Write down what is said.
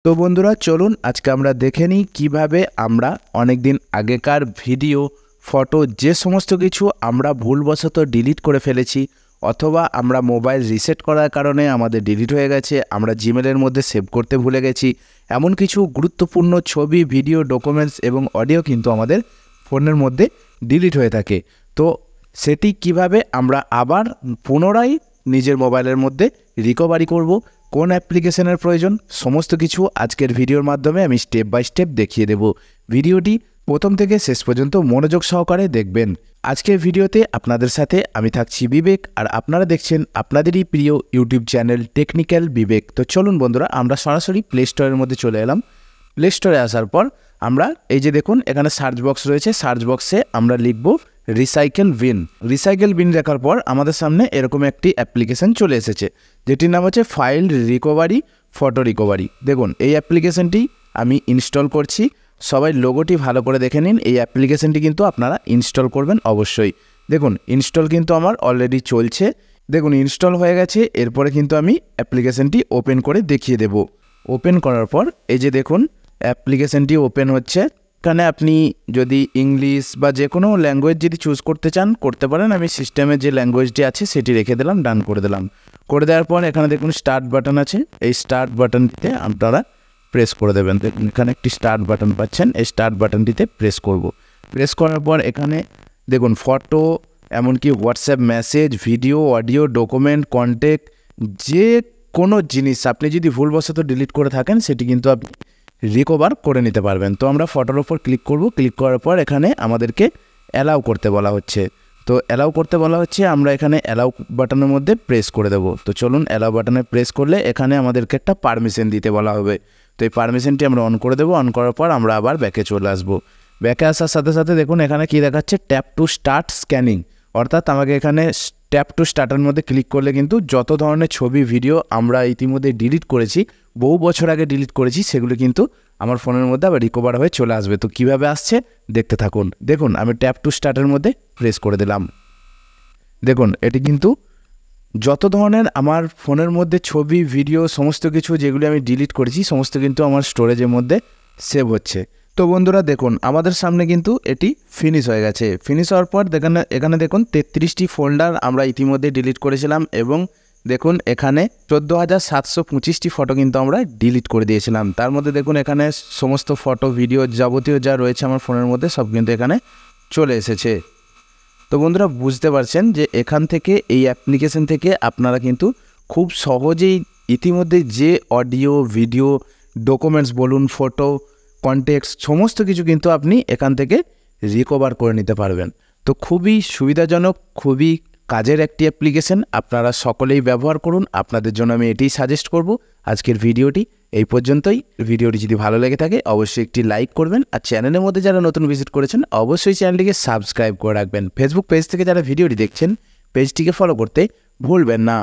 তো বন্ধুরা চলুন আজকে আমরা দেখে নিই কীভাবে আমরা অনেক দিন আগেকার ভিডিও, ফটো যে সমস্ত কিছু আমরা ভুলবশত ডিলিট করে ফেলেছি অথবা আমরা মোবাইল রিসেট করার কারণে আমাদের ডিলিট হয়ে গেছে, আমরা জিমেলের মধ্যে সেভ করতে ভুলে গেছি, এমন কিছু গুরুত্বপূর্ণ ছবি, ভিডিও, ডকুমেন্টস এবং অডিও কিন্তু আমাদের ফোনের মধ্যে ডিলিট হয়ে থাকে। তো সেটি কিভাবে আমরা আবার পুনরায় নিজের মোবাইলের মধ্যে রিকভারি করব, কোন অ্যাপ্লিকেশনের প্রয়োজন, সমস্ত কিছু আজকের ভিডিওর মাধ্যমে আমি স্টেপ বাই স্টেপ দেখিয়ে দেব। ভিডিওটি প্রথম থেকে শেষ পর্যন্ত মনোযোগ সহকারে দেখবেন। আজকের ভিডিওতে আপনাদের সাথে আমি থাকছি বিবেক, আর আপনারা দেখছেন আপনাদেরই প্রিয় ইউটিউব চ্যানেল টেকনিক্যাল বিবেক। তো চলুন বন্ধুরা, আমরা সরাসরি প্লে স্টোরের মধ্যে চলে এলাম। প্লে স্টোরে আসার পর আমরা এই যে দেখুন এখানে সার্চ বক্স রয়েছে, সার্চ বক্সে আমরা লিখব রিসাইকেল বিন। রিসাইকেল বিন লেখার পর আমাদের সামনে এরকম একটি অ্যাপ্লিকেশন চলে এসেছে, যেটির নাম হচ্ছে ফাইল রিকভারি, ফটো রিকভারি। দেখুন এই অ্যাপ্লিকেশনটি আমি ইনস্টল করছি। সবাই লোগোটি ভালো করে দেখে নিন। এই অ্যাপ্লিকেশনটি কিন্তু আপনারা ইনস্টল করবেন অবশ্যই। দেখুন ইনস্টল কিন্তু আমার অলরেডি চলছে। দেখুন ইনস্টল হয়ে গেছে। এরপরে কিন্তু আমি অ্যাপ্লিকেশনটি ওপেন করে দেখিয়ে দেব। ওপেন করার পর এই যে দেখুন অ্যাপ্লিকেশনটি ওপেন হচ্ছে। এখানে আপনি যদি ইংলিশ বা যে কোনো ল্যাঙ্গুয়েজ যদি চুজ করতে চান করতে পারেন। আমি সিস্টেমে যে ল্যাঙ্গুয়েজটি আছে সেটি রেখে দিলাম, ডান করে দিলাম। করে দেওয়ার পর এখানে দেখুন স্টার্ট বাটন আছে, এই স্টার্ট বাটনটিতে আপনারা প্রেস করে দেবেন। দেখুন এখানে একটি স্টার্ট বাটন পাচ্ছেন, এই স্টার্ট বাটনটিতে প্রেস করব। প্রেস করার পর এখানে দেখুন ফটো, এমনকি WhatsApp message, video, audio, document, contact, যে কোনো জিনিস আপনি যদি ভুলবশত ডিলিট করে থাকেন সেটি কিন্তু আপনি রিকভার করে নিতে পারবেন। তো আমরা ফটোর ওপর ক্লিক করব। ক্লিক করার পর এখানে আমাদেরকে অ্যালাউ করতে বলা হচ্ছে। তো অ্যালাউ করতে বলা হচ্ছে, আমরা এখানে অ্যালাউ বাটনের মধ্যে প্রেস করে দেব। তো চলুন অ্যালাউ বাটনে প্রেস করলে এখানে আমাদেরকে একটা পারমিশন দিতে বলা হবে। তো এই পারমিশনটি আমরা অন করে দেবো। অন করার পর আমরা আবার ব্যাকে চলে আসবো। ব্যাকে আসার সাথে সাথে দেখুন এখানে কী দেখাচ্ছে, ট্যাপ টু স্টার্ট স্ক্যানিং। অর্থাৎ আমাকে এখানে ট্যাপ টু স্টার্টের মধ্যে ক্লিক করলে কিন্তু যত ধরনের ছবি, ভিডিও আমরা ইতিমধ্যে ডিলিট করেছি, বহু বছর আগে ডিলিট করেছি, সেগুলো কিন্তু আমার ফোনের মধ্যে আবার রিকভার হয়ে চলে আসবে। তো কীভাবে আসছে দেখতে থাকুন। দেখুন আমি ট্যাপ টু স্টার্টের মধ্যে প্রেস করে দিলাম। দেখুন এটি কিন্তু যত ধরনের আমার ফোনের মধ্যে ছবি, ভিডিও, সমস্ত কিছু যেগুলি আমি ডিলিট করেছি সমস্ত কিন্তু আমার স্টোরেজের মধ্যে সেভ হচ্ছে। তো বন্ধুরা দেখুন আমাদের সামনে কিন্তু এটি ফিনিশ হয়ে গেছে। ফিনিশ হওয়ার পর এখানে দেখুন 33টি ফোল্ডার আমরা ইতিমধ্যে ডিলিট করেছিলাম এবং দেখুন এখানে 14,725টি ফটো কিন্তু আমরা ডিলিট করে দিয়েছিলাম। তার মধ্যে দেখুন এখানে সমস্ত ফটো, ভিডিও, যাবতীয় যা রয়েছে আমার ফোনের মধ্যে সব কিন্তু এখানে চলে এসেছে। তো বন্ধুরা বুঝতে পারছেন যে এখান থেকে, এই অ্যাপ্লিকেশন থেকে আপনারা কিন্তু খুব সহজেই ইতিমধ্যে যে অডিও, ভিডিও, ডকুমেন্টস বলুন, ফটো, কন্টেক্টস সমস্ত কিছু কিন্তু আপনি এখান থেকে রিকভার করে নিতে পারবেন। তো খুবই সুবিধাজনক, খুবই কাজের একটি অ্যাপ্লিকেশন। আপনারা সকলেই ব্যবহার করুন। আপনাদের জন্য আমি এটাই সাজেস্ট করব। আজকের ভিডিওটি এই পর্যন্তই। ভিডিওটি যদি ভালো লেগে থাকে অবশ্যই একটি লাইক করবেন, আর চ্যানেলের মধ্যে যারা নতুন ভিজিট করেছেন অবশ্যই চ্যানেলটিকে সাবস্ক্রাইব করে রাখবেন। ফেসবুক পেজ থেকে যারা ভিডিওটি দেখছেন পেজটিকে ফলো করতে ভুলবেন না।